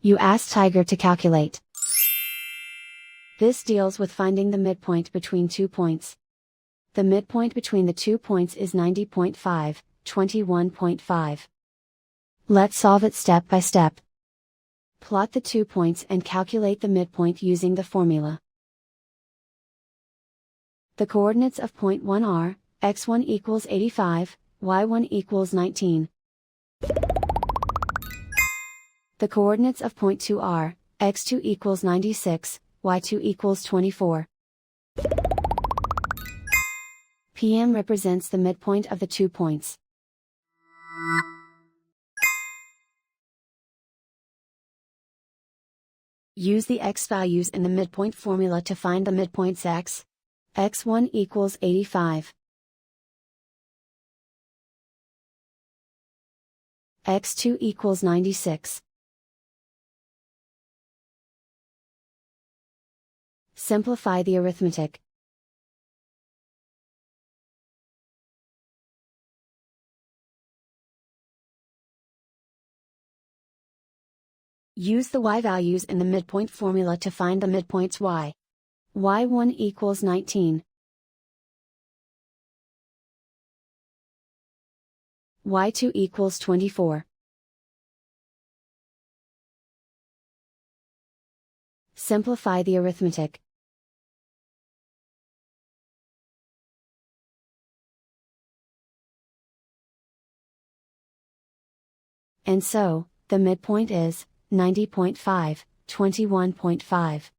You ask Tiger to calculate. This deals with finding the midpoint between 2 points. The midpoint between the 2 points is 90.5, 21.5. Let's solve it step by step. Plot the 2 points and calculate the midpoint using the formula. The coordinates of point 1 are, x1 equals 85, y1 equals 19. The coordinates of point 2 are, x2 equals 96, y2 equals 24. PM represents the midpoint of the 2 points. Use the x values in the midpoint formula to find the midpoints x. x1 equals 85. x2 equals 96. Simplify the arithmetic. Use the y values in the midpoint formula to find the midpoints y. y1 equals 19. y2 equals 24. Simplify the arithmetic. And so, the midpoint is 90.5, 21.5.